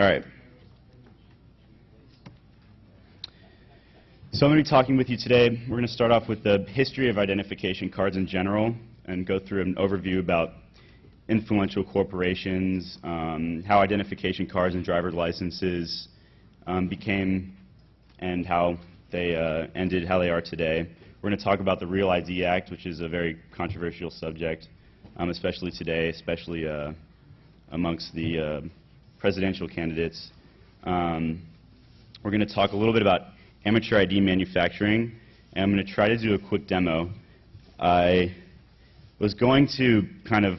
All right. So I'm going to be talking with you today. We're going to start off with the history of identification cards in general and go through an overview about influential corporations, how identification cards and driver's licenses became and how they ended, how they are today. We're going to talk about the Real ID Act, which is a very controversial subject, especially today, especially amongst the presidential candidates. We're going to talk a little bit about amateur ID manufacturing, and I'm going to try to do a quick demo. I was going to kind of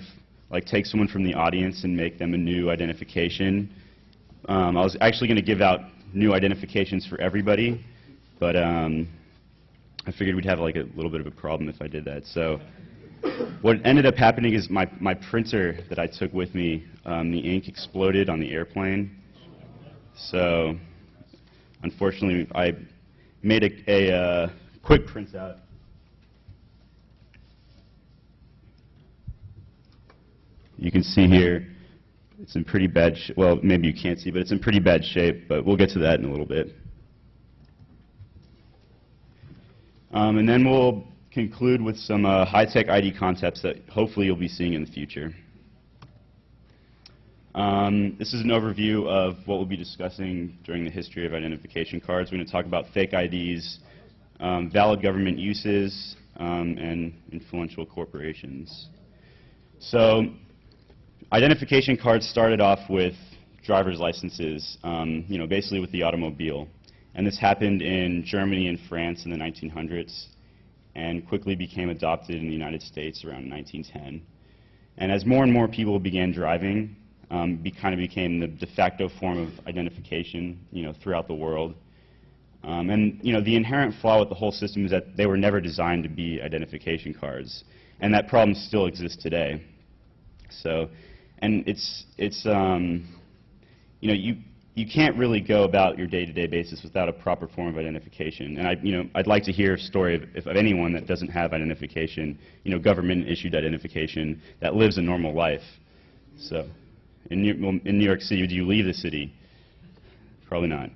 like take someone from the audience and make them a new identification. I was actually going to give out new identifications for everybody, but I figured we'd have like a little bit of a problem if I did that. So what ended up happening is my printer that I took with me, the ink exploded on the airplane. So unfortunately, I made a quick printout. You can see here, it's in pretty bad shape. Well, maybe you can't see, but it's in pretty bad shape, but we'll get to that in a little bit. And then we'll conclude with some high-tech ID concepts that hopefully you'll be seeing in the future. This is an overview of what we'll be discussing during the history of identification cards. We're going to talk about fake IDs, valid government uses, and influential corporations. So identification cards started off with driver's licenses, basically with the automobile. And this happened in Germany and France in the 1900s and quickly became adopted in the United States around 1910. And as more and more people began driving, kind of became the de facto form of identification, throughout the world. And the inherent flaw with the whole system is that they were never designed to be identification cards, and that problem still exists today. So, and you can't really go about your day-to-day basis without a proper form of identification. And I'd like to hear a story of anyone that doesn't have identification, government-issued identification, that lives a normal life. So, in New York City, do you leave the city? Probably not. And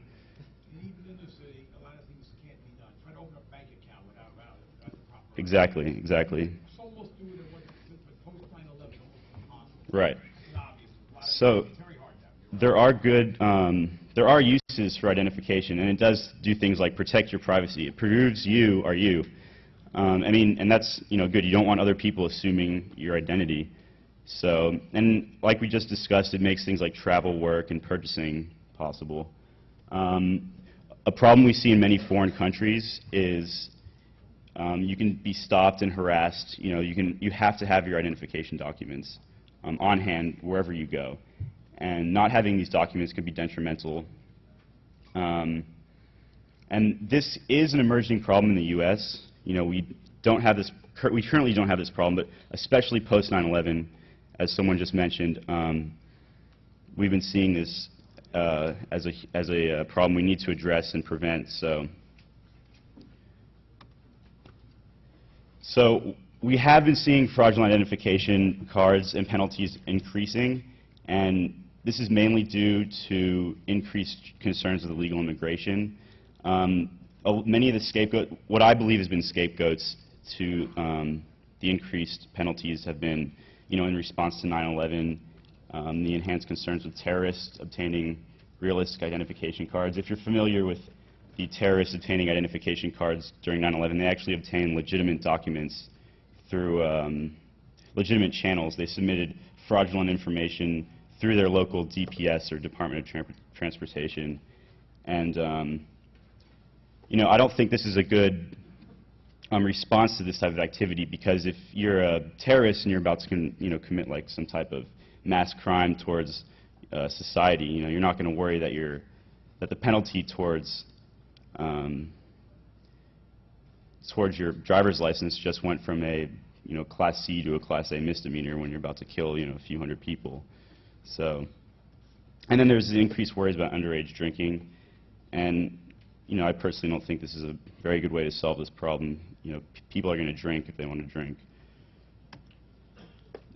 even in the city, a lot of things can't be done. Try to open a bank account without a proper. Exactly, exactly. It's almost doing it with post 9/11, almost impossible. Right. It's obvious. So It's very hard now. there are uses for identification, and it does do things like protect your privacy. It proves you are you. And that's good. You don't want other people assuming your identity. So, and like we just discussed, it makes things like travel, work, and purchasing possible. A problem we see in many foreign countries is you can be stopped and harassed. You have to have your identification documents on hand wherever you go. And not having these documents can be detrimental. And this is an emerging problem in the U.S. We currently don't have this problem, but especially post 9/11, as someone just mentioned, we've been seeing this as a problem we need to address and prevent. So we have been seeing fraudulent identification cards and penalties increasing, and this is mainly due to increased concerns with illegal immigration. Many of the what I believe has been scapegoats to the increased penalties have been, in response to 9/11, the enhanced concerns with terrorists obtaining realistic identification cards. If you're familiar with the terrorists obtaining identification cards during 9/11, they actually obtained legitimate documents through legitimate channels. They submitted fraudulent information through their local DPS or Department of Transportation. And, I don't think this is a good response to this type of activity, because if you're a terrorist and you're about to commit like some type of mass crime towards society, you're not going to worry that the penalty towards your driver's license just went from a Class C to a Class A misdemeanor when you're about to kill a few hundred people. So, and then there's the increased worries about underage drinking, and I personally don't think this is a very good way to solve this problem. People are going to drink if they want to drink.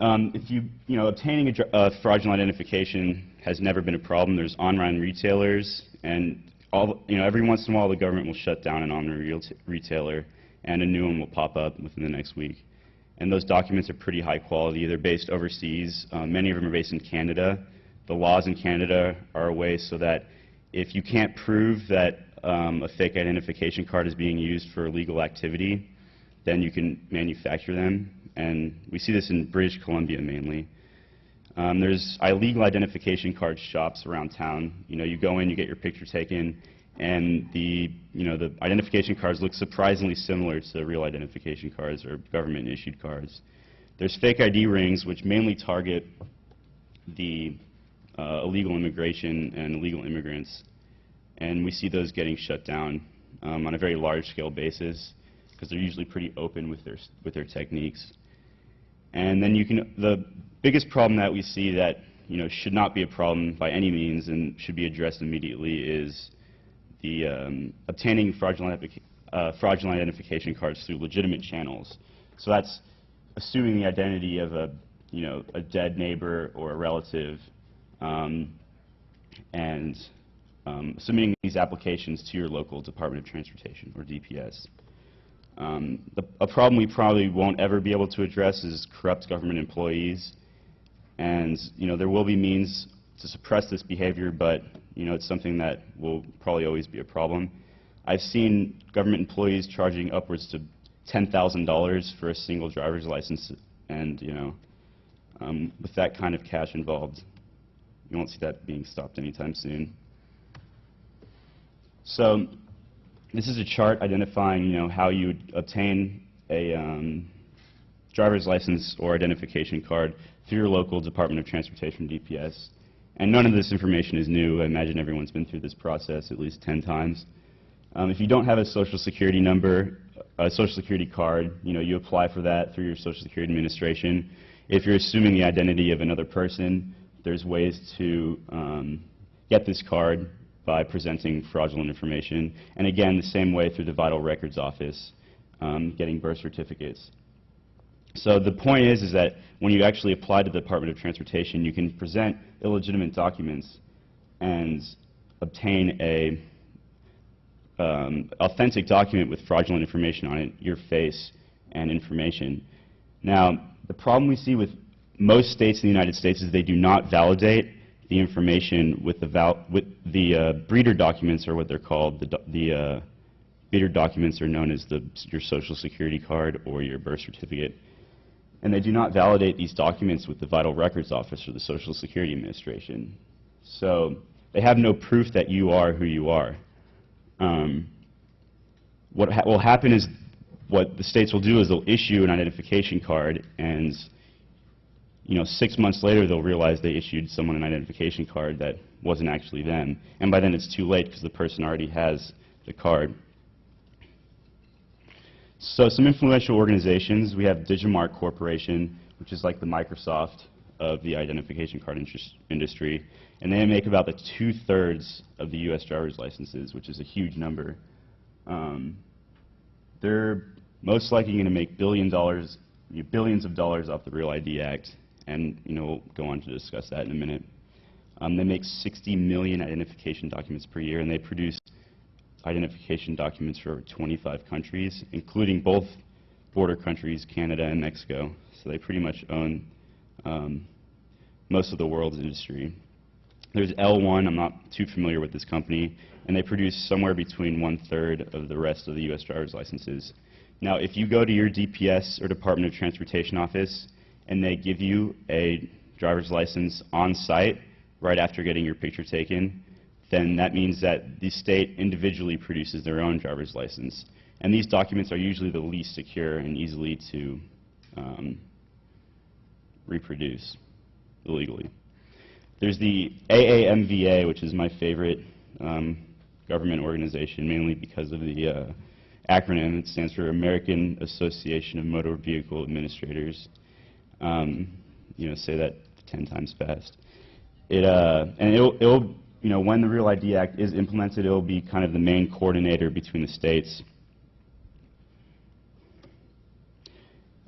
If obtaining a fraudulent identification has never been a problem. There's online retailers, and every once in a while the government will shut down an online retailer, and a new one will pop up within the next week. And those documents are pretty high quality. They're based overseas. Many of them are based in Canada. The laws in Canada are a way so that if you can't prove that a fake identification card is being used for illegal activity, then you can manufacture them. And we see this in British Columbia mainly. There's illegal identification card shops around town. You go in, you get your picture taken, and the identification cards look surprisingly similar to real identification cards or government-issued cards. There's fake ID rings, which mainly target the illegal immigration and illegal immigrants, and we see those getting shut down on a very large-scale basis because they're usually pretty open with their techniques. And then the biggest problem that we see that should not be a problem by any means and should be addressed immediately is the obtaining fraudulent identification cards through legitimate channels. So that's assuming the identity of a dead neighbor or a relative, and submitting these applications to your local Department of Transportation or DPS. A problem we probably won't ever be able to address is corrupt government employees, and there will be means to suppress this behavior, but it's something that will probably always be a problem. I've seen government employees charging upwards to $10,000 for a single driver's license, and with that kind of cash involved, you won't see that being stopped anytime soon. So this is a chart identifying how you would obtain a driver's license or identification card through your local Department of Transportation DPS. And none of this information is new. I imagine everyone's been through this process at least 10 times. If you don't have a Social Security number, a Social Security card, you apply for that through your Social Security Administration. If you're assuming the identity of another person, there's ways to get this card by presenting fraudulent information. And again, the same way through the Vital Records Office, getting birth certificates. So the point is that when you actually apply to the Department of Transportation, you can present illegitimate documents and obtain a authentic document with fraudulent information on it, your face and information. Now, the problem we see with most states in the United States is they do not validate the information with the breeder documents, or what they're called. The breeder documents are known as your Social Security card or your birth certificate. And they do not validate these documents with the Vital Records Office or the Social Security Administration. So they have no proof that you are who you are. What will happen is, what the states will do is they'll issue an identification card, and 6 months later they'll realize they issued someone an identification card that wasn't actually them. And by then it's too late because the person already has the card. So some influential organizations, we have Digimarc Corporation, which is like the Microsoft of the identification card industry, and they make about the 2/3 of the U.S. driver's licenses, which is a huge number. They're most likely going to make billions of dollars off the Real ID Act, and we'll go on to discuss that in a minute. They make 60 million identification documents per year, and they produce identification documents for over 25 countries, including both border countries, Canada and Mexico. So they pretty much own most of the world's industry. There's L1, I'm not too familiar with this company, and they produce somewhere between 1/3 of the rest of the U.S. driver's licenses. Now, if you go to your DPS or Department of Transportation office and they give you a driver's license on site right after getting your picture taken, then that means that the state individually produces their own driver's license. And these documents are usually the least secure and easily to reproduce illegally. There's the AAMVA, which is my favorite government organization, mainly because of the acronym. It stands for American Association of Motor Vehicle Administrators. Say that 10 times fast. It'll when the Real ID Act is implemented, it'll be kind of the main coordinator between the states.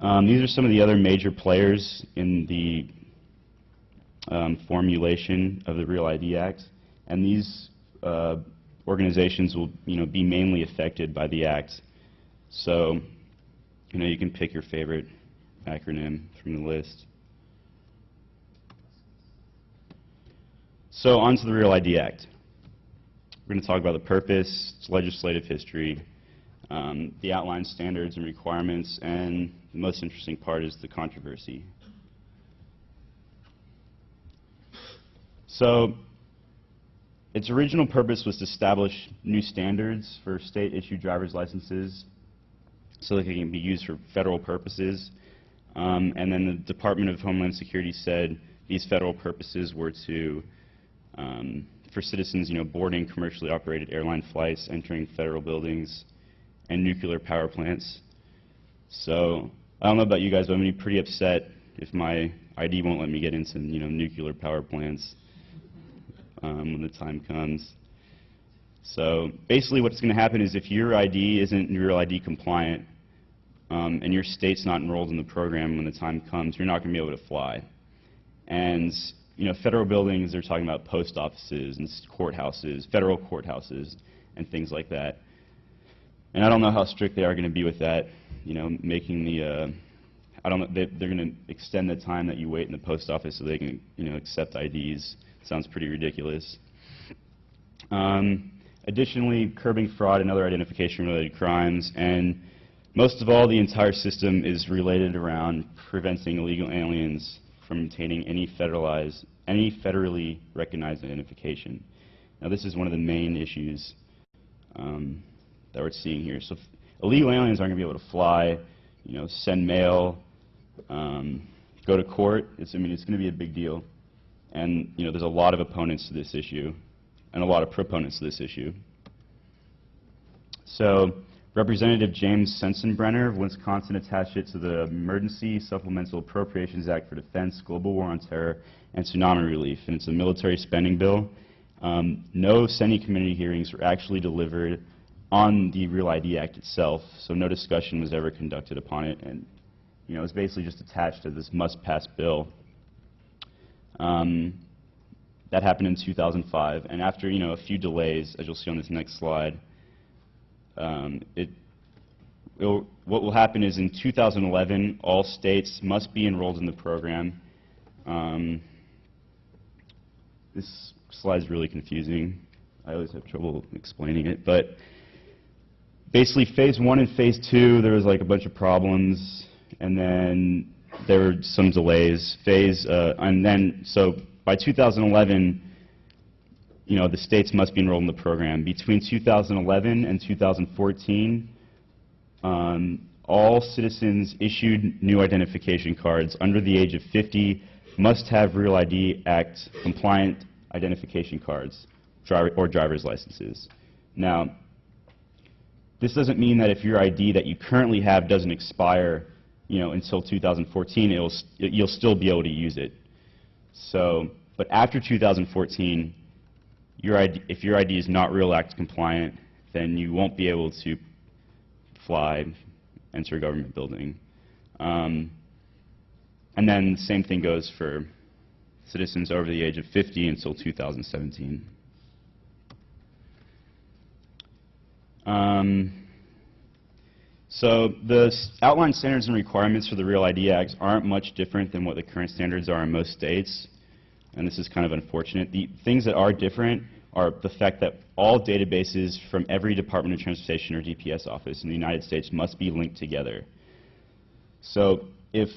These are some of the other major players in the formulation of the Real ID Act, and these organizations will, be mainly affected by the act. So, you can pick your favorite acronym from the list. So, on to the Real ID Act. We're going to talk about the purpose, its legislative history, the outline standards and requirements, and the most interesting part is the controversy. So, its original purpose was to establish new standards for state-issued driver's licenses so that they can be used for federal purposes. And then the Department of Homeland Security said these federal purposes were to, for citizens, boarding commercially operated airline flights, entering federal buildings, and nuclear power plants. So I don't know about you guys, but I'm going to be pretty upset if my ID won't let me get into, nuclear power plants when the time comes. So basically what's going to happen is if your ID isn't Real ID compliant and your state's not enrolled in the program when the time comes, you're not going to be able to fly. And federal buildings, they're talking about post offices and courthouses, federal courthouses, and things like that. And I don't know how strict they are going to be with that, making the, I don't know, they're going to extend the time that you wait in the post office so they can, accept IDs. Sounds pretty ridiculous. Additionally, curbing fraud and other identification-related crimes, and most of all, the entire system is related around preventing illegal aliens from obtaining any federally recognized identification. Now, this is one of the main issues that we're seeing here. So, illegal aliens aren't going to be able to fly, send mail, go to court. It's going to be a big deal, and there's a lot of opponents to this issue, and a lot of proponents to this issue. So, Representative James Sensenbrenner of Wisconsin attached it to the Emergency Supplemental Appropriations Act for Defense, Global War on Terror, and Tsunami Relief, and it's a military spending bill. No Senate committee hearings were actually delivered on the Real ID Act itself, so no discussion was ever conducted upon it, and it was basically just attached to this must-pass bill. That happened in 2005, and after a few delays, as you'll see on this next slide, what will happen is in 2011, all states must be enrolled in the program. This slide is really confusing. I always have trouble explaining it, but basically phase 1 and phase 2, there was like a bunch of problems, and then there were some delays. And then, so by 2011, the states must be enrolled in the program. Between 2011 and 2014, all citizens issued new identification cards under the age of 50 must have Real ID Act compliant identification cards or driver's licenses. Now, this doesn't mean that if your ID that you currently have doesn't expire, until 2014, you'll still be able to use it. So, but after 2014, if your ID is not Real Act compliant, then you won't be able to fly, enter a government building. And then the same thing goes for citizens over the age of 50 until 2017. So the outline standards and requirements for the Real ID Act aren't much different than what the current standards are in most states, and this is kind of unfortunate. The things that are different are the fact that all databases from every Department of Transportation or DPS office in the United States must be linked together. So if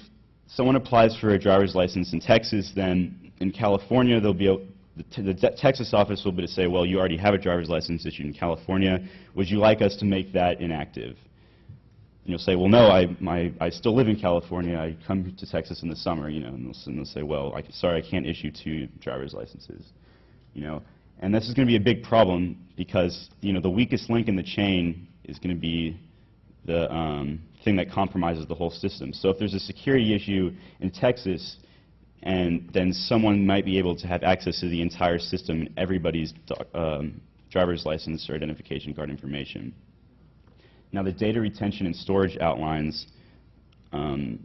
someone applies for a driver's license in Texas, then in California they'll be able, the Texas office will be able to say, well, you already have a driver's license issued in California. Would you like us to make that inactive? And you'll say, well, no, I still live in California. I come to Texas in the summer, and they'll say, well, sorry, I can't issue 2 driver's licenses, And this is going to be a big problem because, the weakest link in the chain is going to be the thing that compromises the whole system. So if there's a security issue in Texas, and then someone might be able to have access to the entire system and everybody's driver's license or identification card information. Now, the data retention and storage outlines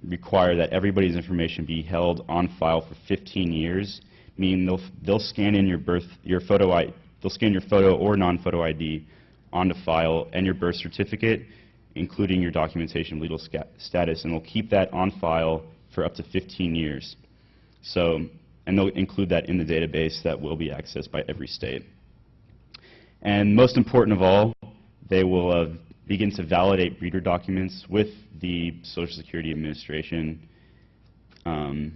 require that everybody's information be held on file for 15 years, meaning they'll scan in they'll scan your photo or non-photo ID onto file and your birth certificate, including your documentation of legal status, and they'll keep that on file for up to 15 years. So, and they'll include that in the database that will be accessed by every state. And most important of all, they will begin to validate breeder documents with the Social Security Administration and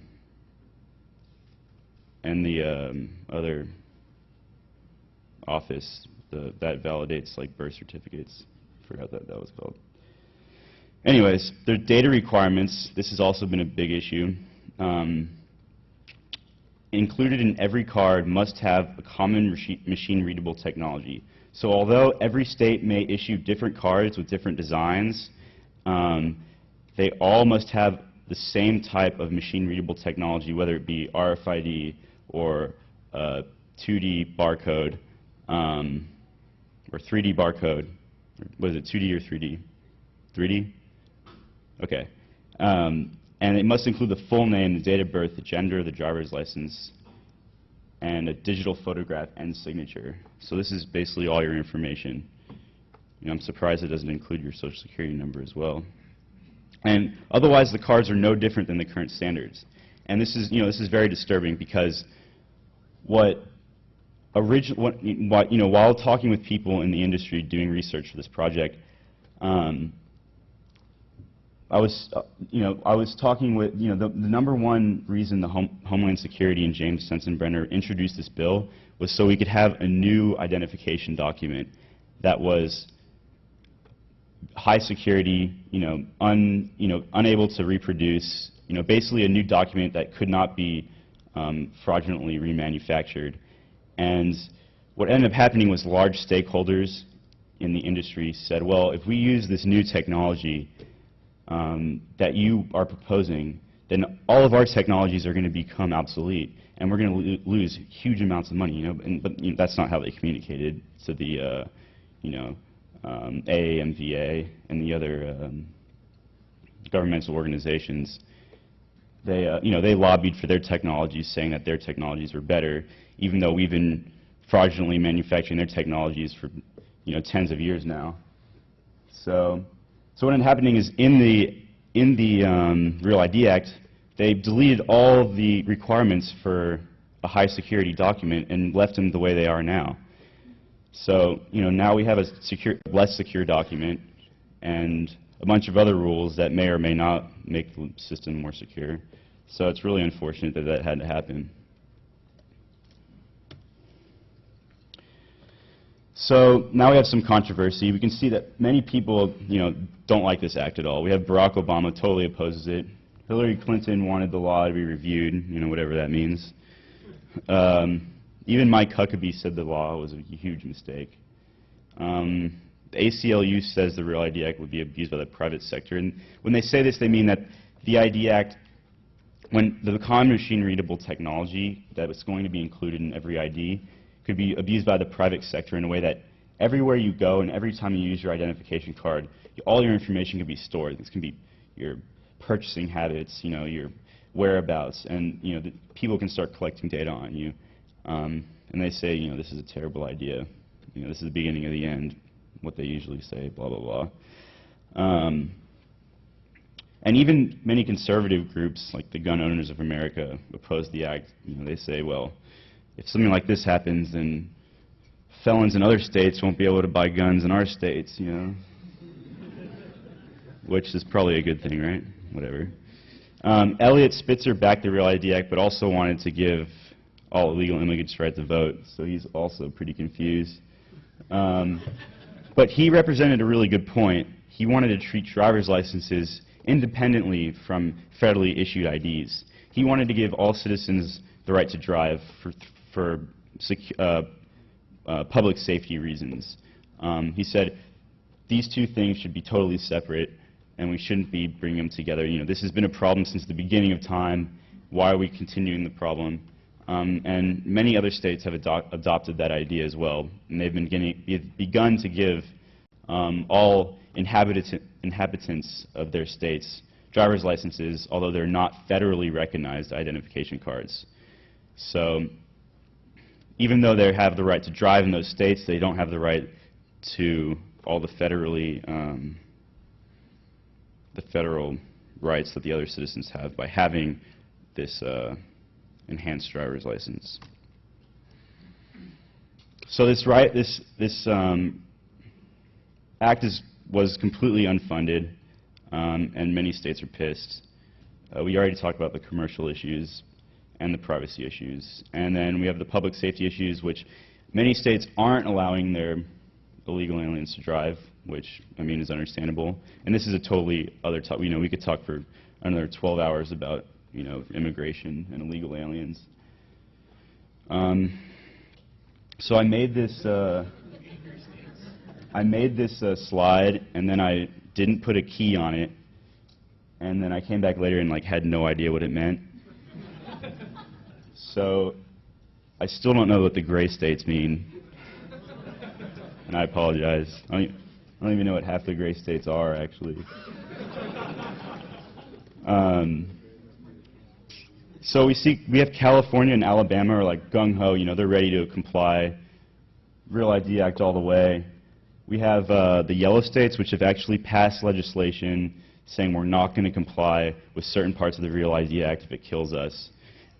the other office that validates like birth certificates. I forgot what that was called. Anyways, their data requirements, this has also been a big issue. Included in every card must have a common machine-readable technology. So although every state may issue different cards with different designs, they all must have the same type of machine-readable technology, whether it be RFID or 2D barcode or 3D barcode. Was it 2D or 3D? 3D? Okay. And it must include the full name, the date of birth, the gender, the driver's license, and a digital photograph and signature. So this is basically all your information. You know, I'm surprised it doesn't include your social security number as well. And otherwise, the cards are no different than the current standards. And this is, this is very disturbing because while talking with people in the industry doing research for this project, I was talking with, the number one reason the Homeland Security and James Sensenbrenner introduced this bill was so we could have a new identification document that was high security, unable to reproduce, basically a new document that could not be fraudulently remanufactured. And what ended up happening was large stakeholders in the industry said, well, if we use this new technology that you are proposing, then all of our technologies are going to become obsolete, and we're going to lose huge amounts of money. But that's not how they communicated to the, AAMVA and the other governmental organizations. They, they lobbied for their technologies, saying that their technologies were better, even though we've been fraudulently manufacturing their technologies for, tens of years now. So what ended up happening is in the Real ID Act, they deleted all the requirements for a high security document and left them the way they are now. So now we have a less secure document and a bunch of other rules that may or may not make the system more secure. So it's really unfortunate that that had to happen. So now we have some controversy. We can see that many people, don't like this act at all. We have Barack Obama totally opposes it. Hillary Clinton wanted the law to be reviewed, whatever that means. Even Mike Huckabee said the law was a huge mistake. The ACLU says the Real ID Act would be abused by the private sector. And when they say this, they mean that the ID Act, when the common machine-readable technology that was going to be included in every ID could be abused by the private sector in a way that everywhere you go and every time you use your identification card, all your information can be stored. This can be your purchasing habits, your whereabouts, and people can start collecting data on you. And they say, this is a terrible idea. This is the beginning of the end, what they usually say, blah, blah, blah. And even many conservative groups, like the Gun Owners of America, oppose the act. They say, well, if something like this happens, then felons in other states won't be able to buy guns in our states, which is probably a good thing, right? Whatever. Elliot Spitzer backed the Real ID Act, but also wanted to give all illegal immigrants right to vote, so he's also pretty confused. But he represented a really good point. He wanted to treat driver's licenses independently from federally issued IDs. He wanted to give all citizens the right to drive for public safety reasons. He said these two things should be totally separate, and we shouldn't be bringing them together. This has been a problem since the beginning of time. Why are we continuing the problem? And many other states have adopted that idea as well, and they've begun to give all inhabitants of their states driver's licenses, although they're not federally recognized identification cards. So even though they have the right to drive in those states, they don't have the right to all the federal rights that the other citizens have by having this enhanced driver's license. So this act was completely unfunded, and many states are pissed. We already talked about the commercial issues and the privacy issues. And then we have the public safety issues, which many states aren't allowing their illegal aliens to drive, which, I mean, is understandable. And this is a totally other topic. You know, we could talk for another 12 hours about, you know, immigration and illegal aliens. So I made this slide, and then I didn't put a key on it, and then I came back later and like had no idea what it meant. So I still don't know what the gray states mean, and I apologize. I don't even know what half the gray states are, actually. So we have California and Alabama are like gung-ho, you know, they're ready to comply. Real ID Act all the way. We have the yellow states, which have actually passed legislation saying we're not going to comply with certain parts of the Real ID Act if it kills us.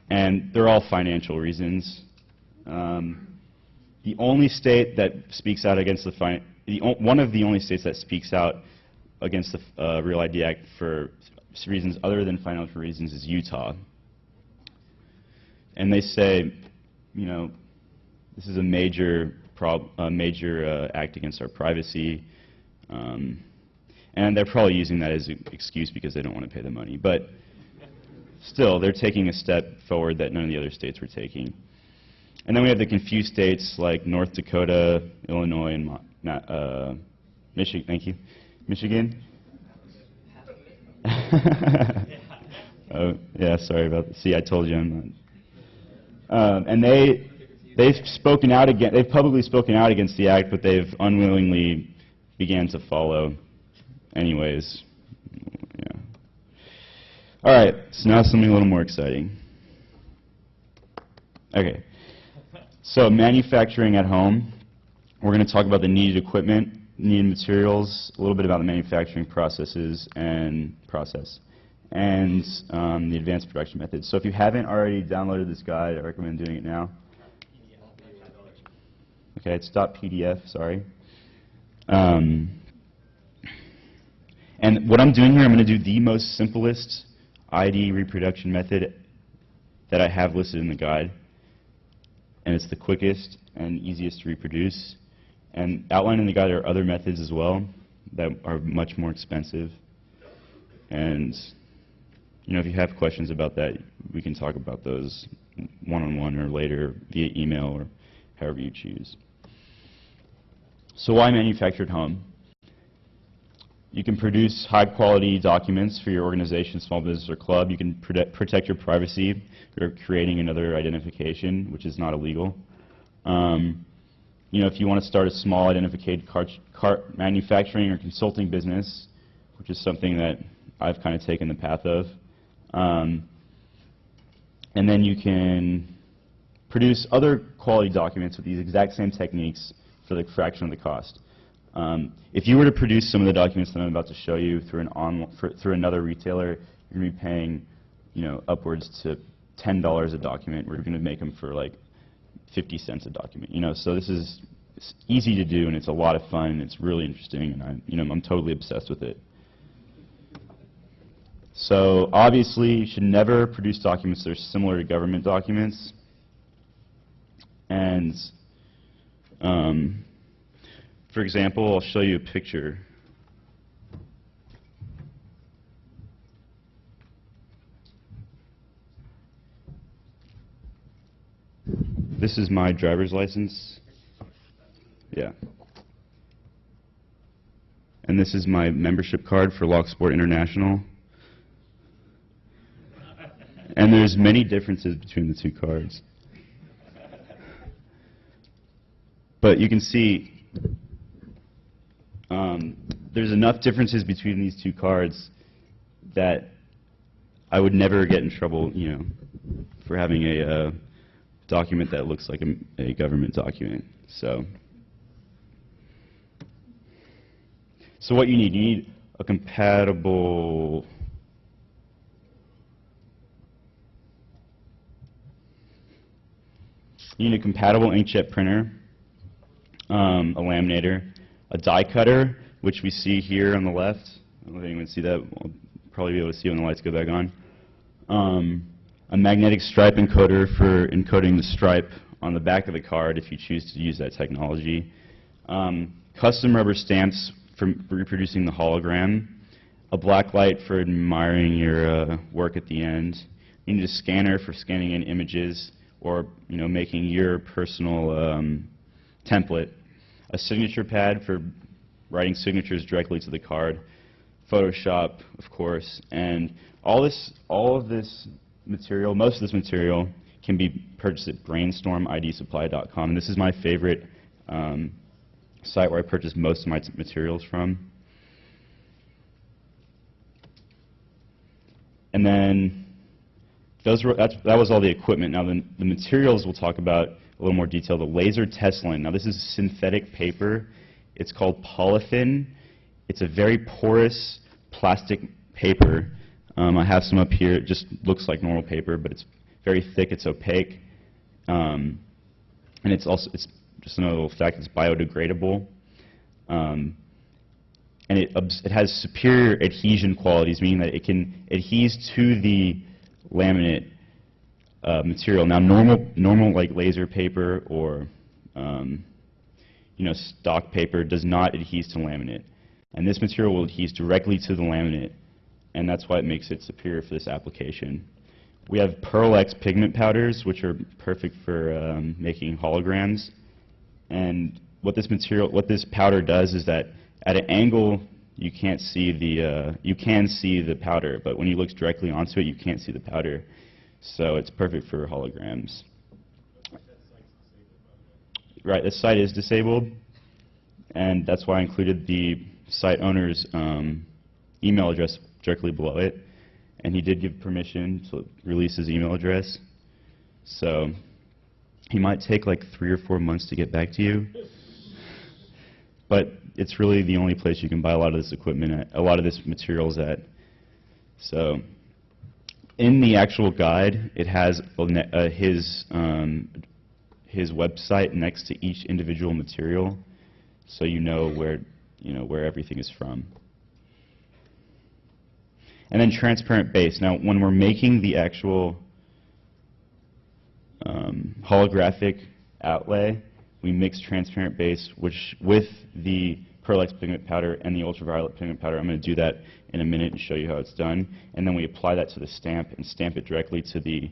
And they're all financial reasons. The only state that speaks out against one of the only states that speaks out against the Real ID Act for reasons other than financial reasons is Utah. And they say, you know, this is a major act against our privacy, and they're probably using that as an excuse because they don't want to pay the money. But still, they're taking a step forward that none of the other states were taking. And then we have the confused states like North Dakota, Illinois, and Michigan. Thank you, Michigan. Oh, yeah, sorry about that. See, I told you I'm not. And they've spoken out against. They've publicly spoken out against the act, but they've unwillingly began to follow. Anyways, yeah. All right. So now something a little more exciting. Okay. So manufacturing at home. We're going to talk about the needed equipment, needed materials, a little bit about the manufacturing processes and the advanced production methods. So if you haven't already downloaded this guide, I recommend doing it now. Okay, it's .pdf, sorry. And what I'm doing here, I'm going to do the most simplest ID reproduction method that I have listed in the guide. And it's the quickest and easiest to reproduce. And outlined in the guide are other methods as well that are much more expensive. And you know, if you have questions about that, we can talk about those one-on-one or later via email or however you choose. So why manufacture at home? You can produce high-quality documents for your organization, small business, or club. You can protect your privacy. You're creating another identification, which is not illegal. You know, if you want to start a small identified cart manufacturing or consulting business, which is something that I've kind of taken the path of, and then you can produce other quality documents with these exact same techniques for the fraction of the cost. If you were to produce some of the documents that I'm about to show you through another retailer, you're going to be paying, you know, upwards to $10 a document. We're going to make them for like 50 cents a document. You know, so it's easy to do, and it's a lot of fun, and it's really interesting, and I'm totally obsessed with it. So obviously, you should never produce documents that are similar to government documents. And for example, I'll show you a picture. This is my driver's license. Yeah. And this is my membership card for Lock Sport International. And there's many differences between the two cards. But you can see there's enough differences between these two cards that I would never get in trouble, you know, for having a document that looks like a government document. So what you need a compatible inkjet printer, a laminator, a die cutter, which we see here on the left. I don't know if anyone can see that. We'll probably be able to see when the lights go back on. A magnetic stripe encoder for encoding the stripe on the back of the card if you choose to use that technology. Custom rubber stamps for reproducing the hologram. A black light for admiring your work at the end. You need a scanner for scanning in images or making your personal template. A signature pad for writing signatures directly to the card. Photoshop, of course, and most of this material can be purchased at brainstormidsupply.com. And this is my favorite site where I purchase most of my materials from. And then that was all the equipment. Now the materials we'll talk about a little more detail. The laser Teslin. Now this is synthetic paper. It's called polythin. It's a very porous plastic paper. I have some up here. It just looks like normal paper, but it's very thick. It's opaque, and it's just another little fact. It's biodegradable, and it has superior adhesion qualities, meaning that it can adhere to the laminate material. Now, normal like laser paper or stock paper does not adhere to laminate. And this material will adhere directly to the laminate, and that's why it makes it superior for this application. We have Pearl X pigment powders, which are perfect for making holograms. And what this powder does is that at an angle you can't see you can see the powder, but when you look directly onto it, you can't see the powder. So it's perfect for holograms. Right, the site is disabled, and that's why I included the site owner's email address directly below it, and he did give permission to release his email address. So he might take like 3 or 4 months to get back to you, but it's really the only place you can buy a lot of this equipment at, a lot of this materials at. So in the actual guide, it has his website next to each individual material, so you know where everything is from. And then transparent base. Now, when we're making the actual holographic outlay, we mix transparent base with the Pearl X pigment powder and the ultraviolet pigment powder. I'm going to do that in a minute and show you how it's done. And then we apply that to the stamp and stamp it directly to the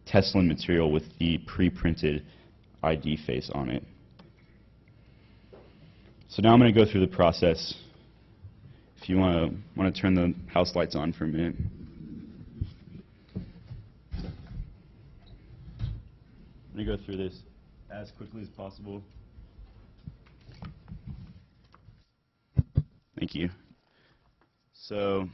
Teslin material with the pre-printed ID face on it. So now I'm going to go through the process. If you want to turn the house lights on for a minute. I'm going to go through this as quickly as possible. Thank you. So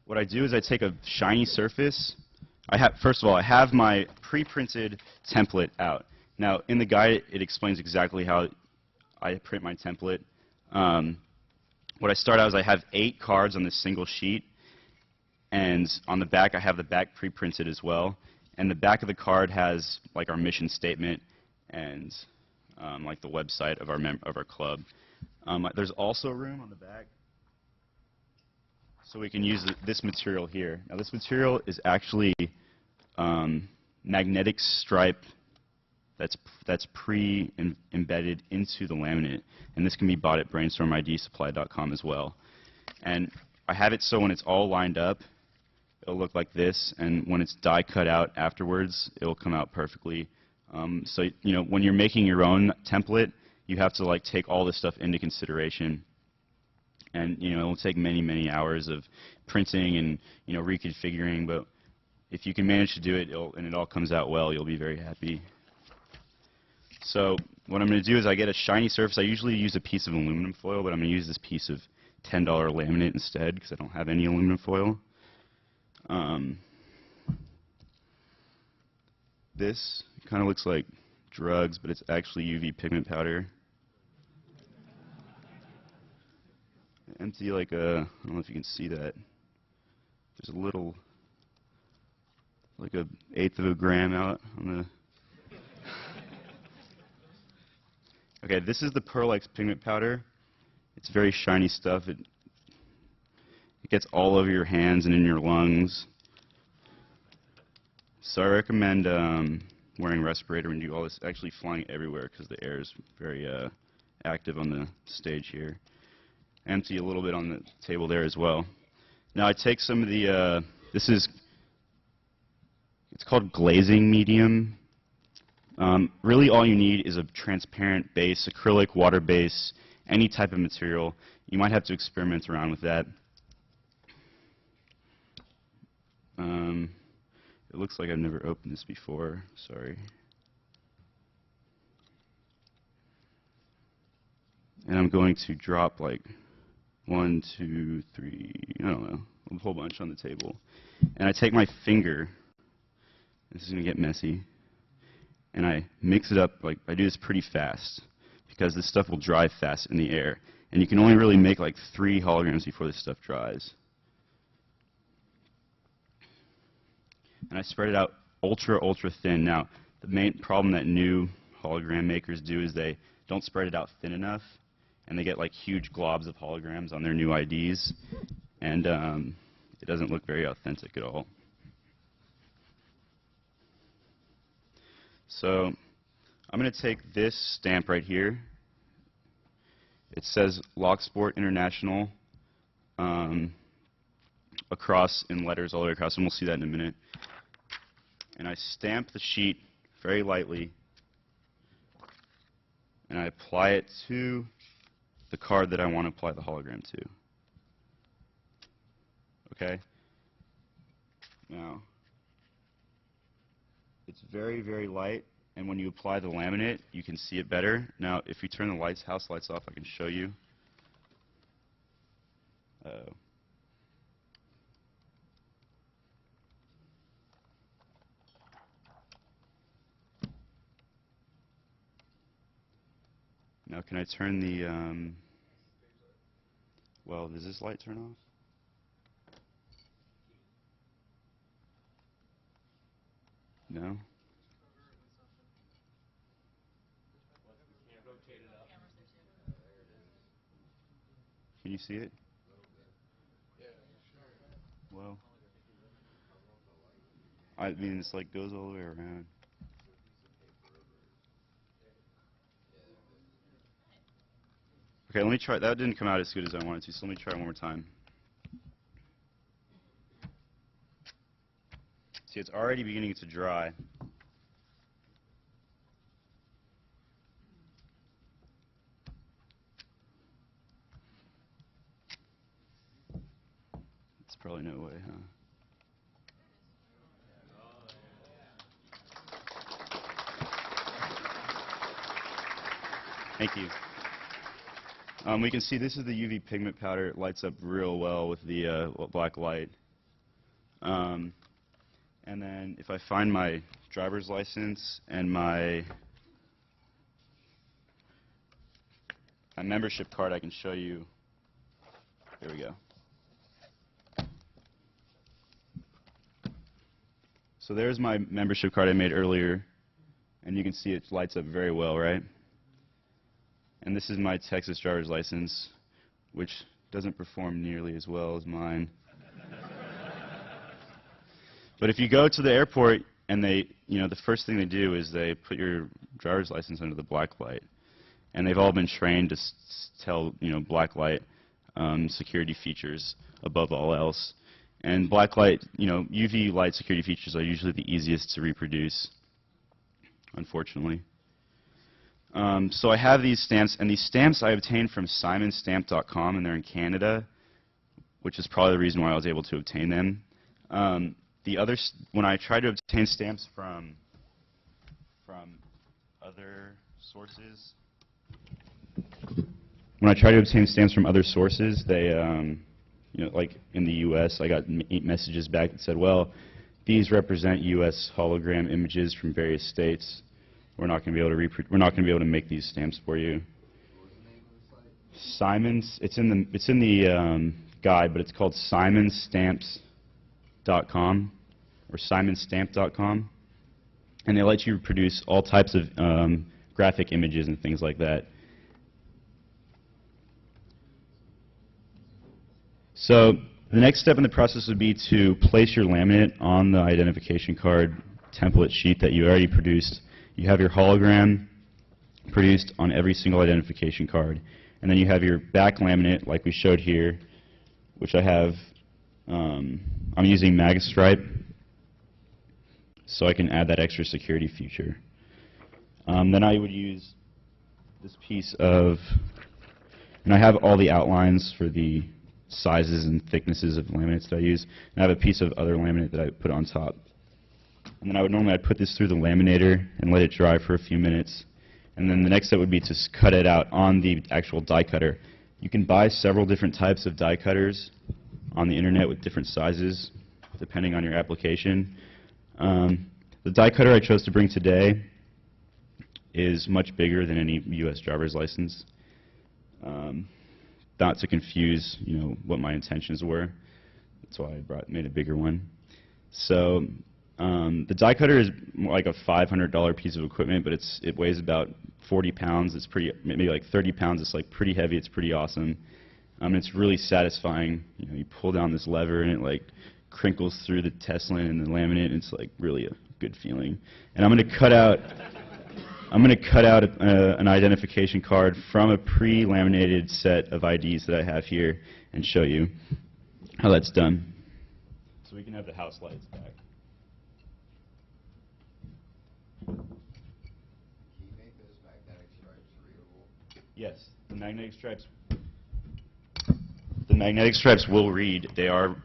what I do is I take a shiny surface. First of all, I have my pre-printed template out. Now, in the guide, it explains exactly how I print my template. What I start out is I have 8 cards on this single sheet, and on the back I have the back pre-printed as well. And the back of the card has like our mission statement and like the website of our club. There's also room on the back so we can use this material here. Now this material is actually magnetic stripe that's pre-embedded into the laminate, and this can be bought at brainstormidsupply.com as well. And I have it so when it's all lined up, it'll look like this, and when it's die cut out afterwards, it'll come out perfectly. So when you're making your own template, you have to like take all this stuff into consideration. And it'll take many hours of printing and reconfiguring, but if you can manage to do it and it all comes out well, you'll be very happy. So what I'm going to do is I get a shiny surface. I usually use a piece of aluminum foil, but I'm going to use this piece of $10 laminate instead because I don't have any aluminum foil. This kind of looks like drugs, but it's actually UV pigment powder. Empty like a, I don't know if you can see that. There's a little, like a 1/8 of a gram out on the. Okay, this is the Pearl-X pigment powder. It's very shiny stuff. It gets all over your hands and in your lungs. So I recommend wearing a respirator when you do all this, actually flying everywhere because the air is very active on the stage here. Empty a little bit on the table there as well. Now I take some of the, it's called glazing medium. Really all you need is a transparent base, acrylic, water base, any type of material. You might have to experiment around with that. It looks like I've never opened this before, sorry. And I'm going to drop like 1, 2, 3, I don't know, a whole bunch on the table. And I take my finger, this is going to get messy, and I mix it up, like I do this pretty fast because this stuff will dry fast in the air. And you can only really make like 3 holograms before this stuff dries. And I spread it out ultra, ultra thin. Now, the main problem that new hologram makers do is they don't spread it out thin enough, and they get like huge globs of holograms on their new IDs, and it doesn't look very authentic at all. So I'm going to take this stamp right here. It says Locksport International across in letters all the way across, and we'll see that in a minute. And I stamp the sheet very lightly, and I apply it to the card that I want to apply the hologram to. Okay? Now, it's very, very light, and when you apply the laminate, you can see it better. Now, if you turn the house lights off, I can show you. Uh-oh. Now, can I turn the, well, does this light turn off? No? Can you see it? Well, I mean, it's like goes all the way around. Okay, let me try. That didn't come out as good as I wanted to, so let me try one more time. See, it's already beginning to dry. It's probably no way, huh? Thank you. We can see this is the UV pigment powder. It lights up real well with the black light. And then if I find my driver's license and my membership card, I can show you. Here we go. So there's my membership card I made earlier, and you can see it lights up very well, right? And this is my Texas driver's license, which doesn't perform nearly as well as mine. But if you go to the airport and they, the first thing they do is they put your driver's license under the black light. And they've all been trained to tell, black light security features above all else. And black light, UV light security features are usually the easiest to reproduce, unfortunately. So I have these stamps, and these stamps I obtained from simonstamp.com, and they're in Canada, which is probably the reason why I was able to obtain them. When I tried to obtain stamps from other sources. When I try to obtain stamps from other sources, they, you know, like in the U.S., I got 8 messages back that said, well, these represent U.S. hologram images from various states. We're not going to be able to we're not going to be able to make these stamps for you. Simon's, it's in the guide, but it's called simonstamps.com or simonstamp.com, and they let you produce all types of graphic images and things like that. So the next step in the process would be to place your laminate on the identification card template sheet that you already produced. You have your hologram produced on every single identification card. And then you have your back laminate, like we showed here, which I have, I'm using MagStripe, so I can add that extra security feature. Then I would use this piece of, and I have all the outlines for the sizes and thicknesses of laminates that I use. And I have a piece of other laminate that I put on top. And then I'd put this through the laminator and let it dry for a few minutes. And then the next step would be to cut it out on the actual die cutter. You can buy several different types of die cutters on the internet with different sizes, depending on your application. The die cutter I chose to bring today is much bigger than any U.S. driver's license. Not to confuse, you know, what my intentions were. That's why I made a bigger one. So the die cutter is more like a $500 piece of equipment, but it weighs about 40 pounds. It's pretty, maybe like 30 pounds. It's like pretty heavy. It's pretty awesome. It's really satisfying. You know, you pull down this lever and it like crinkles through the Teslin and the laminate. And it's like really a good feeling. And I'm going to cut out an identification card from a pre-laminated set of IDs that I have here and show you how that's done. So we can have the house lights back. Yes, the magnetic stripes will read. They are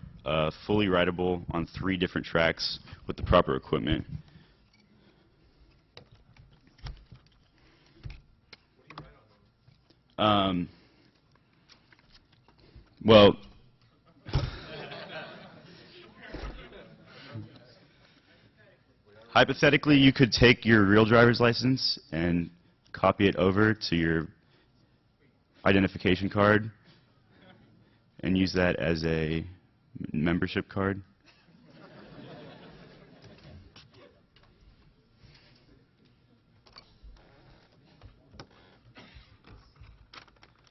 fully writable on 3 different tracks with the proper equipment. Well, hypothetically, you could take your real driver's license and copy it over to your identification card and use that as a membership card.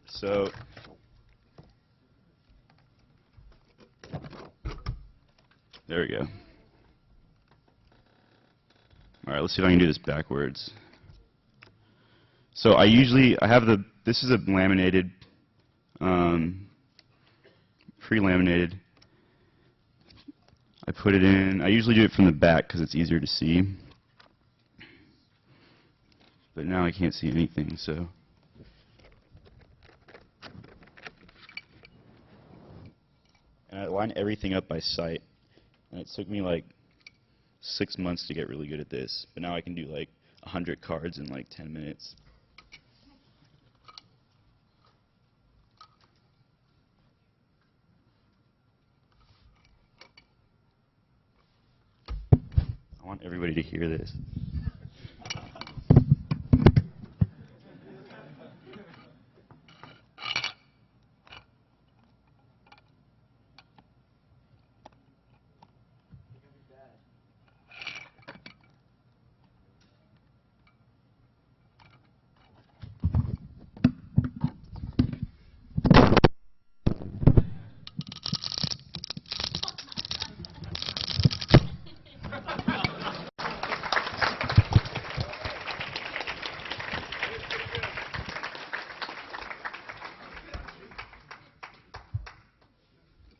So there we go. All right, let's see if I can do this backwards. So I have this is a laminated, pre-laminated. I put it in. I usually do it from the back because it's easier to see. But now I can't see anything, so. And I line everything up by sight. And it took me like 6 months to get really good at this. But now I can do like 100 cards in like 10 minutes. I want everybody to hear this.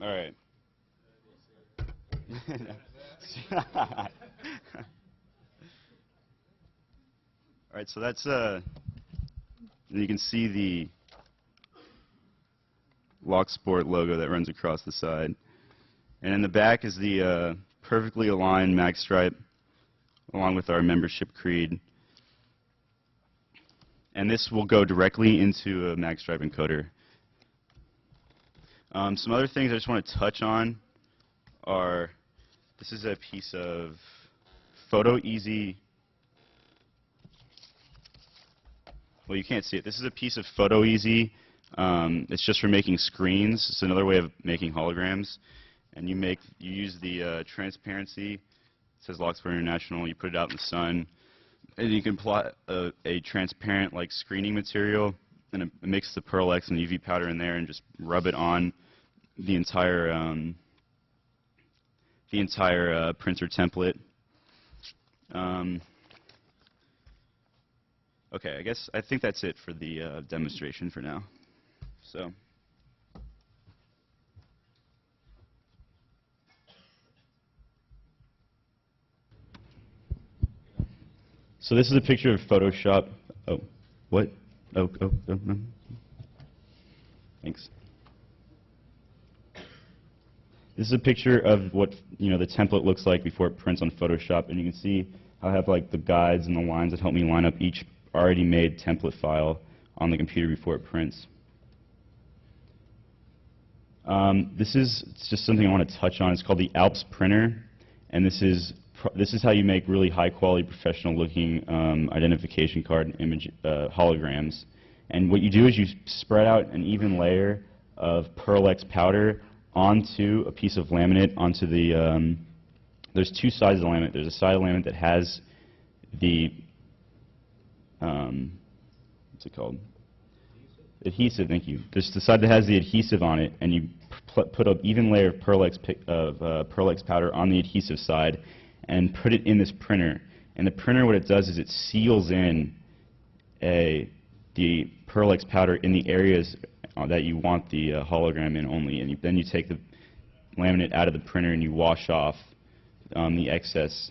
All right. All right, so that's you can see the Locksport logo that runs across the side. And in the back is the perfectly aligned mag stripe along with our membership creed. And this will go directly into a magstripe encoder. Some other things I just want to touch on are, this is a piece of Photo Easy. Well, you can't see it. This is a piece of Photo Easy. It's just for making screens. It's another way of making holograms. And you use the transparency. It says Loxford International. You put it out in the sun, and you can apply a transparent like screening material, and mix the Pearl X and the UV powder in there, and just rub it on the entire printer template. Okay, I think that's it for the demonstration for now. So this is a picture of Photoshop. Oh, what? Oh, no. Thanks. This is a picture of what the template looks like before it prints on Photoshop, and you can see how I have like the guides and the lines that help me line up each already made template file on the computer before it prints. This is just something I want to touch on. It's called the Alps printer, and this is how you make really high quality, professional looking identification card image holograms. And what you do is you spread out an even layer of Pearl X powder onto a piece of laminate, onto the, there's two sides of the laminate. There's a side of the laminate that has the, what's it called? Adhesive, thank you. There's the side that has the adhesive on it, and you put an even layer of Pearl X powder on the adhesive side and put it in this printer. And the printer, what it does is it seals in the Pearl X powder in the areas that you want the hologram in only. And then you take the laminate out of the printer and you wash off the excess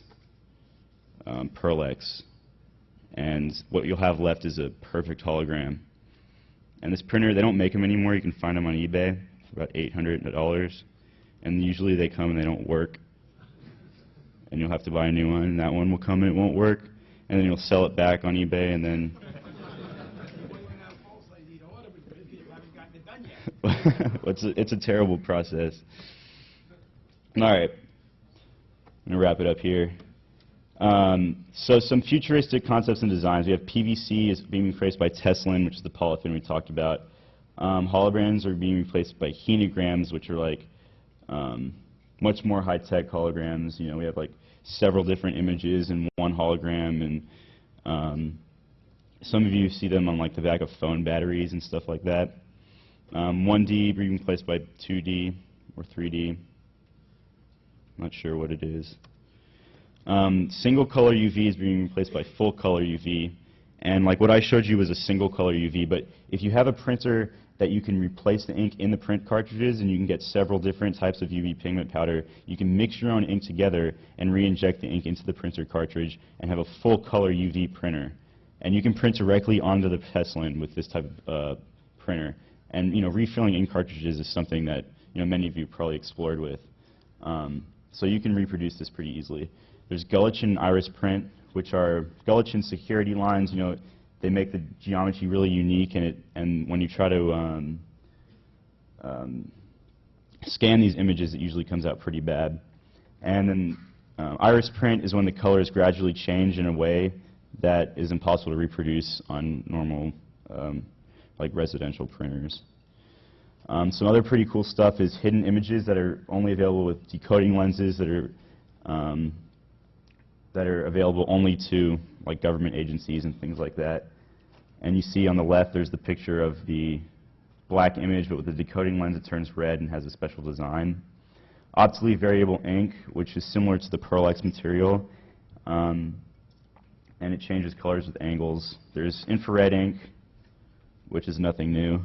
Pearl X. And what you'll have left is a perfect hologram. And this printer, they don't make them anymore. You can find them on eBay for about $800. And usually they come and they don't work. And you'll have to buy a new one, and that one will come and it won't work. And then you'll sell it back on eBay, and then... It's a terrible process. All right. I'm going to wrap it up here. So some futuristic concepts and designs. We have PVC is being replaced by Teslin, which is the polythene we talked about. Holograms are being replaced by henograms, which are like much more high-tech holograms. We have like several different images in one hologram, and some of you see them on like the back of phone batteries and stuff like that. 1D being replaced by 2D or 3D. Not sure what it is. Single color UV is being replaced by full color UV, and like what I showed you was a single color UV, but if you have a printer that you can replace the ink in the print cartridges, and you can get several different types of UV pigment powder, you can mix your own ink together and re-inject the ink into the printer cartridge and have a full color UV printer. And you can print directly onto the Teslin with this type of printer. And refilling ink cartridges is something that many of you probably explored with. So you can reproduce this pretty easily. There's Gullitchin iris print, which are Gullitchin security lines. They make the geometry really unique, and when you try to scan these images, it usually comes out pretty bad. And then iris print is when the colors gradually change in a way that is impossible to reproduce on normal like residential printers. Some other pretty cool stuff is hidden images that are only available with decoding lenses that are available only to like government agencies and things like that. And you see on the left there's the picture of the black image, but with the decoding lens it turns red and has a special design. Optically variable ink, which is similar to the Pearl X material, and it changes colors with angles. There's infrared ink, which is nothing new.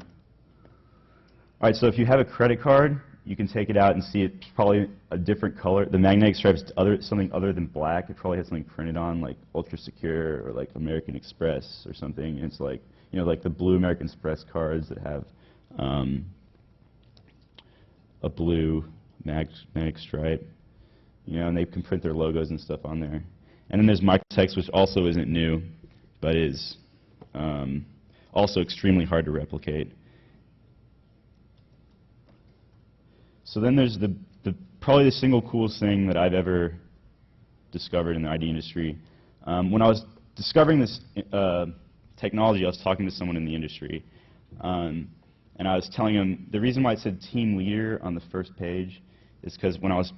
All right, so if you have a credit card, you can take it out and see it's probably a different color. The magnetic stripe is something other than black. It probably has something printed on, like Ultra Secure or like American Express or something. And it's like, like the blue American Express cards that have a blue magnetic stripe. And they can print their logos and stuff on there. And then there's microtext, which also isn't new, but is also extremely hard to replicate. So then there's probably the single coolest thing that I've ever discovered in the ID industry. When I was discovering this technology, I was talking to someone in the industry, and I was telling him the reason why it said team leader on the first page is because when I was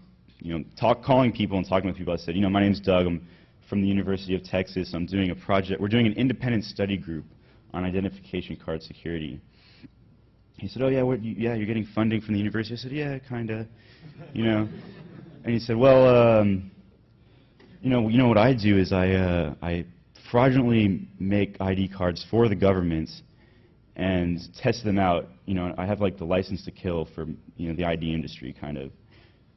calling people and talking with people, I said, my name's Doug, I'm from the University of Texas, I'm doing a project, we're doing an independent study group on identification card security. He said, oh yeah, you're getting funding from the university? I said, yeah, kinda, And he said, well, you know what I do is I fraudulently make ID cards for the government and test them out. I have like the license to kill for the ID industry, kind of.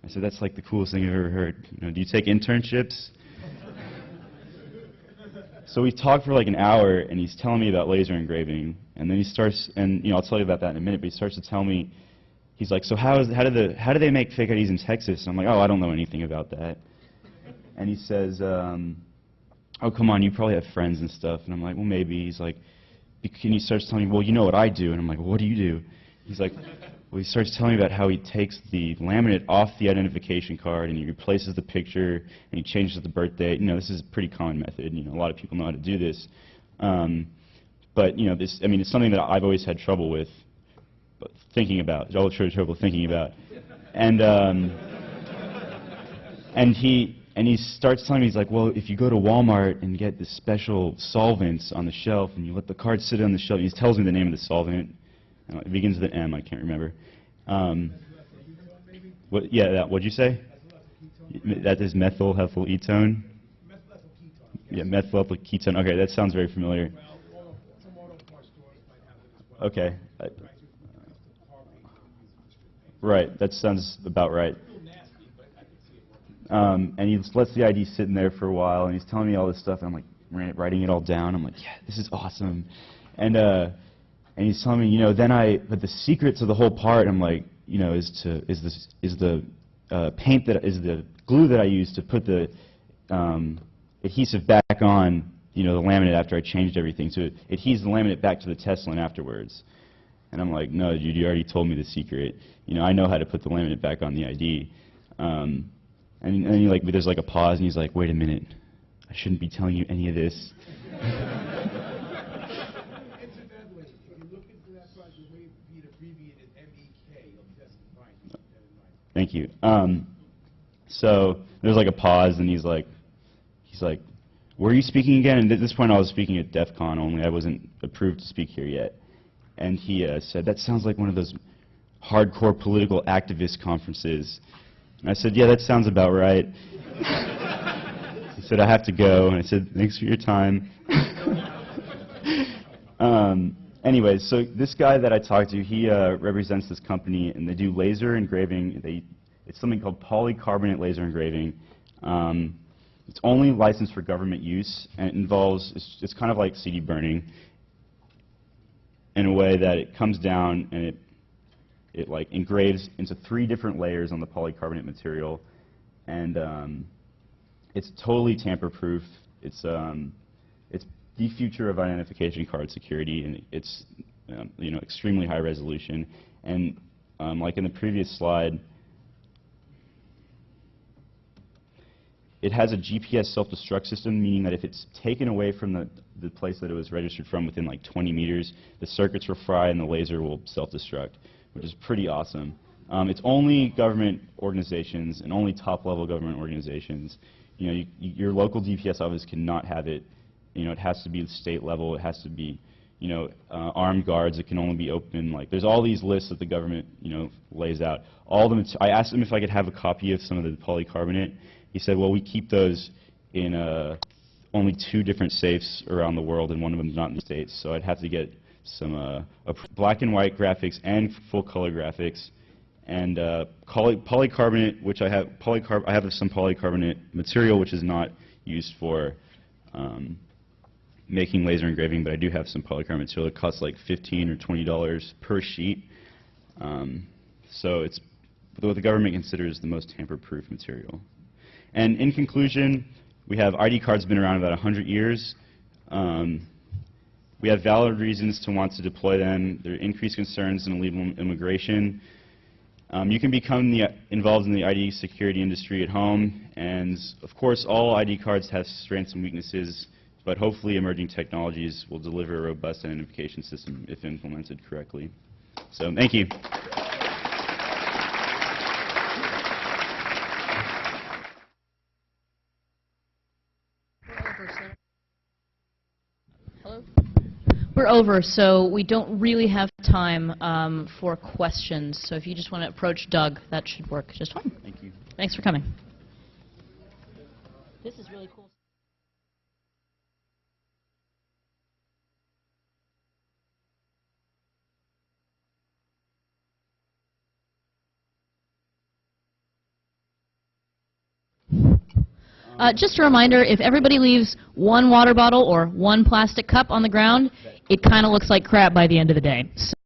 I said, that's like the coolest thing I've ever heard. Do you take internships? So we talked for like an hour, and he's telling me about laser engraving, and then he starts, and I'll tell you about that in a minute. But he starts to tell me, he's like, so how do they make fake IDs in Texas? And I'm like, oh, I don't know anything about that. And he says, oh, come on, you probably have friends and stuff. And I'm like, well, maybe. He's like, and he starts telling me, well, you know what I do. And I'm like, well, what do you do? He's like, well, he starts telling me about how he takes the laminate off the identification card and he replaces the picture and he changes the birth date. This is a pretty common method. A lot of people know how to do this. But it's something that I've always had trouble with thinking about. Trouble thinking about. And he starts telling me, he's like, well, if you go to Walmart and get this special solvents on the shelf and you let the card sit on the shelf, he tells me the name of the solvent. It begins with an M, I can't remember. What'd you say? That is methyl-ethyl ketone? Yeah, methyl-ethyl ketone. Okay, that sounds very familiar. Okay. Right, that sounds about right. And he just lets the ID sit in there for a while, and he's telling me all this stuff, and I'm like writing it all down. I'm like, yeah, this is awesome. And he's telling me, but the secret to the whole part, I'm like, is the glue that I use to put the adhesive back on, the laminate after I changed everything. So it adheses the laminate back to the Teslin afterwards. And I'm like, no, dude, you already told me the secret. I know how to put the laminate back on the ID. And there's like a pause, and he's like, wait a minute, I shouldn't be telling you any of this. Incidentally, if you look into that project, it may be abbreviated MEK. Thank you. So there's like a pause, and he's like, were you speaking again? And at this point, I was speaking at DEF CON only. I wasn't approved to speak here yet. And he said, that sounds like one of those hardcore political activist conferences. And I said, yeah, that sounds about right. He said, I have to go. And I said, thanks for your time. Anyways, so this guy that I talked to, he represents this company, and they do laser engraving. It's something called polycarbonate laser engraving. It's only licensed for government use, and it involves, it's kind of like CD burning in a way that it comes down and it like engraves into 3 different layers on the polycarbonate material, and it's totally tamper-proof. It's the future of identification card security, and it's extremely high resolution. And like in the previous slide, it has a GPS self-destruct system, meaning that if it's taken away from the place that it was registered from within like 20 meters, the circuits will fry and the laser will self-destruct, which is pretty awesome. It's only government organizations and only top-level government organizations. Your local DPS office cannot have it. It has to be state level. It has to be, armed guards. It can only be open. There's all these lists that the government, lays out. I asked him if I could have a copy of some of the polycarbonate. He said, well, we keep those in only 2 different safes around the world, and one of them is not in the States. So I'd have to get some black and white graphics and full color graphics, and polycarbonate, which I have. I have some polycarbonate material which is not used for making laser engraving, but I do have some polycarbonate material. It costs like $15 or $20 per sheet. So it's what the government considers the most tamper-proof material. And in conclusion, we have ID cards been around about 100 years. We have valid reasons to want to deploy them. There are increased concerns in illegal immigration. You can become involved in the ID security industry at home, and of course all ID cards have strengths and weaknesses, but hopefully emerging technologies will deliver a robust identification system if implemented correctly. So thank you. Hello? We're over, so we don't really have time for questions. So if you just want to approach Doug, that should work just fine. Thank you. Thanks for coming. This is really cool. Just a reminder, if everybody leaves one water bottle or one plastic cup on the ground, it kind of looks like crap by the end of the day.